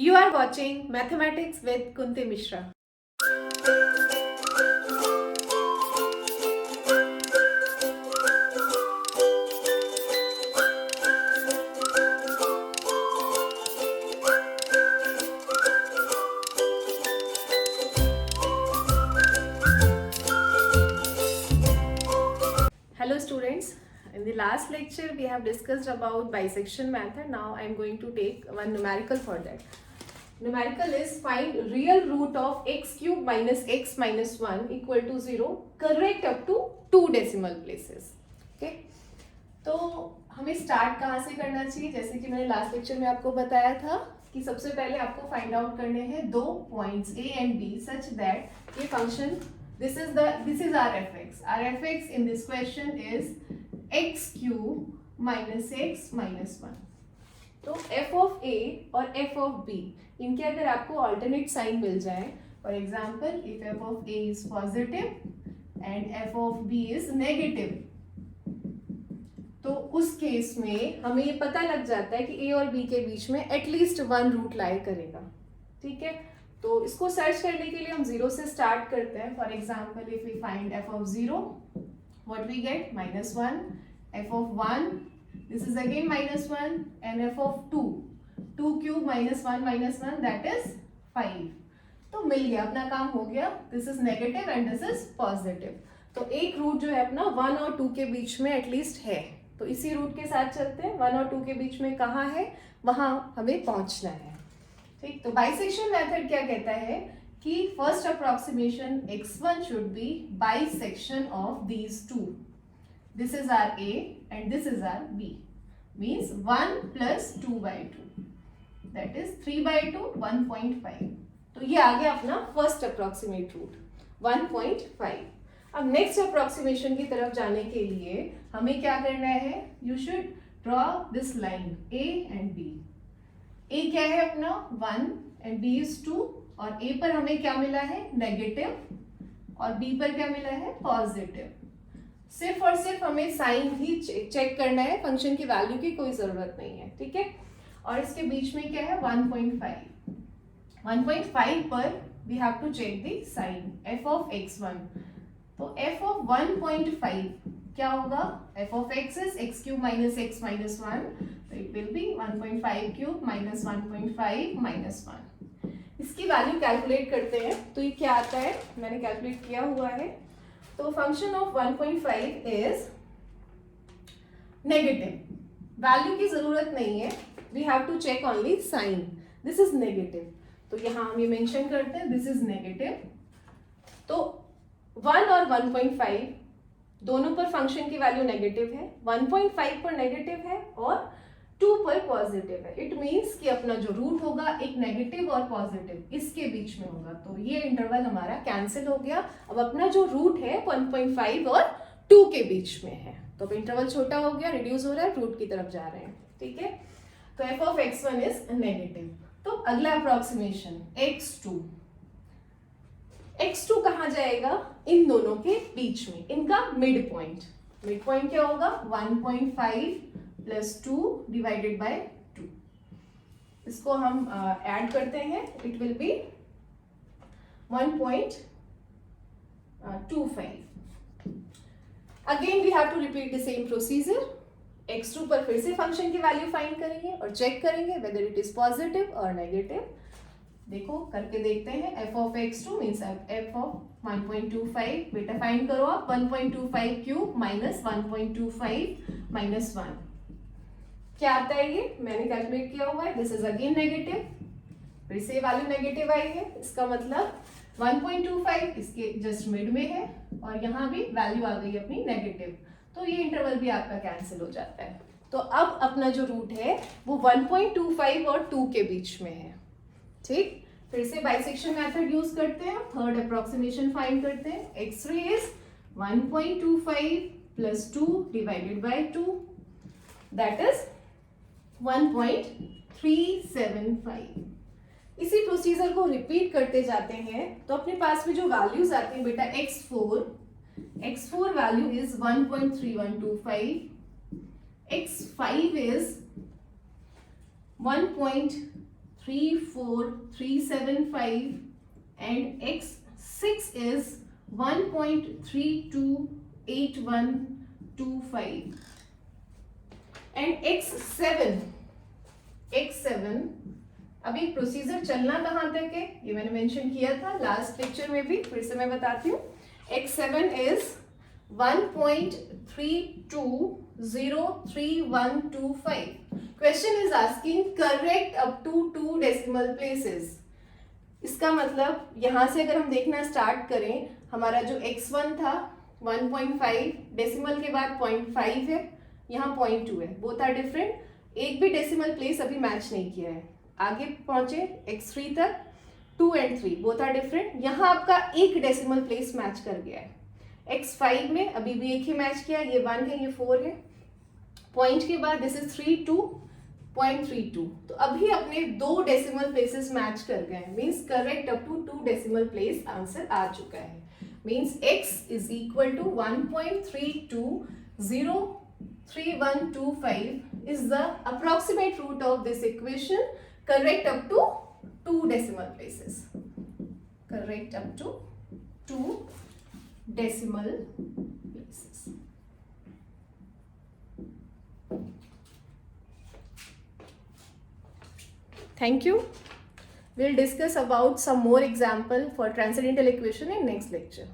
You are watching Mathematics with Kunti Mishra. Hello students. In the last lecture we have discussed about bisection method. Now I am going to take one numerical for that. Numerical is find real root of x cube minus x minus 1 equal to 0 correct up to 2 decimal places. Okay? तो हमें start कहाँ से करना चाहिए? जैसे कि मैंने last lecture में आपको बताया था कि सबसे पहले आपको फाइंड आउट करने हैं दो points a and b such that ये function this is our fx. Our fx in this question is x cube minus x minus 1. तो f of a और f of b इनके अगर आपको ऑल्टरनेट साइन मिल जाए, for example if f of a is positive and f of b is negative, तो उस case में हमें ये पता लग जाता है कि a और b के बीच में एटलीस्ट वन रूट लाई करेगा. ठीक है, तो इसको सर्च करने के लिए हम जीरो से स्टार्ट करते हैं. For example if we find f of 0, what we get -1, f of 1, this is again -1, and f of 2 cube -1 that is 5. तो मिल गया, अपना काम हो गया. This is negative and this is positive. तो एक रूट जो है अपना 1 और 2 के बीच में एटलीस्ट है, तो इसी रूट के साथ चलते हैं. 1 और 2 के बीच में कहाँ है, वहां हमें पहुंचना है. ठीक, तो बाइसेक्शन मेथड क्या कहता है कि first approximation x1 should be bisection of these two. This is our a and this is our b, means 1 plus 2/2 that is 3/2 1.5. तो ये आ गया अपना फर्स्ट अप्रोक्सीमेट रूट 1.5. अब नेक्स्ट अप्रोक्सीमेशन की तरफ जाने के लिए हमें क्या करना है, you should draw this line a and b. a क्या है अपना 1 एंड b इज 2, और a पर हमें क्या मिला है नेगेटिव और b पर क्या मिला है पॉजिटिव. सिर्फ और सिर्फ हमें साइन ही चेक करना है, फंक्शन की वैल्यू की कोई जरूरत नहीं है. ठीक है, और इसके बीच में क्या है 1.5. 1.5 पर we have to check the sign f of x1. तो f of 1.5 क्या होगा, f of x is x cube minus x minus 1, so it will be 1.5 cube minus 1.5 minus 1. इसकी वैल्यू कैलकुलेट करते हैं. तो ये क्या आता है, मैंने कैलकुलेट किया हुआ है. तो function of 1.5 is negative. Value की जरूरत नहीं है, we have to check only sign. This is negative, तो यहाँ हम ये मेंशन करते हैं दिस इज नेगेटिव. तो 1 और 1.5 दोनों पर फंक्शन की वैल्यू नेगेटिव है. 1.5 पर नेगेटिव है और 2 पर पॉजिटिव है. इट मींस कि अपना जो रूट होगा एक नेगेटिव और पॉजिटिव इसके बीच में होगा. तो ये इंटरवल हमारा कैंसिल हो गया. अब अपना जो रूट है 1.5 और 2 के बीच में है, तो अब इंटरवल छोटा हो गया, रिड्यूस हो रहा है, रूट की तरफ जा रहे हैं. ठीक है, तो f of x1 is negative. तो अगला अप्रोक्सीमेशन x2. x2 कहाँ जाएगा, इन दोनों के बीच में, इनका मिड पॉइंट. मिड पॉइंट क्या होगा 1.5 प्लस 2 डिवाइडेड बाय 2. इसको हम ऐड करते हैं, it will be 1.25. Again we have to repeat the same procedure. x2 पर फिर से फंक्शन की वैल्यू फाइंड करेंगे और चेक करेंगे वेदर इट इज पॉजिटिव और नेगेटिव. देखो करके देखते हैं. f of x2 means f of 1.25. बेटा फाइंड करो आप. 1.25 क्यूब माइनस 1.25 माइनस 1 क्या आता है, ये मैंने कैलकुलेट किया हुआ है. दिस इज अगेन नेगेटिव, फिर से वैल्यू नेगेटिव आई है. इसका मतलब 1.25 इसके जस्ट मिड में है और यहाँ भी वैल्यू आ गई अपनी नेगेटिव. तो ये इंटरवल भी आपका कैंसिल हो जाता है. तो अब अपना जो रूट है वो 1.25 और 2 के बीच में है. ठीक, फिर से बाइसेक्शन मेथड यूज करते हैं. थर्ड अप्रोक्सीमेशन फाइंड करते हैं. x3 is 1.25 plus 2 divided by 2 that is 1.375. इसी प्रोसीजर को रिपीट करते जाते हैं. तो अपने पास में जो वैल्यूज आते हैं बेटा x4 value is 1.3125, x5 is 1.375 34375 and x6 is 1.328125 and x7 अभी प्रोसीजर चलना कहाँ तक है ये मैंने मेंशन किया था लास्ट लेक्चर में भी, फिर से मैं बताती हूँ. x7 is 1.320125. Question is asking correct up to 2 decimal places. इसका मतलब यहाँ से अगर हम देखना स्टार्ट करें, हमारा जो x1 था 1.5, डेसिमल के बाद 0.5 है, यहाँ 0.2 है, बोथ आर डिफरेंट. एक भी डेसिमल प्लेस अभी मैच नहीं किया है. आगे पहुंचे x3 तक, 2 and 3 बोथ आर डिफरेंट. यहाँ आपका एक डेसिमल प्लेस मैच कर गया है. x5 में अभी भी एक ही मैच किया, ये 1 है, ये 4 है. पॉइंट के बाद दिस इज 3.2. तो अभी अपने 2 डेसिमल प्लेसेस मैच कर गए हैं. Means correct up to 2 decimal place answer आ चुका है. Means x is equal to 1.320125 is the approximate root of this equation, correct up to 2 decimal places. Correct up to 2 decimal places. Thank you. We'll discuss about some more example for transcendental equation in next lecture.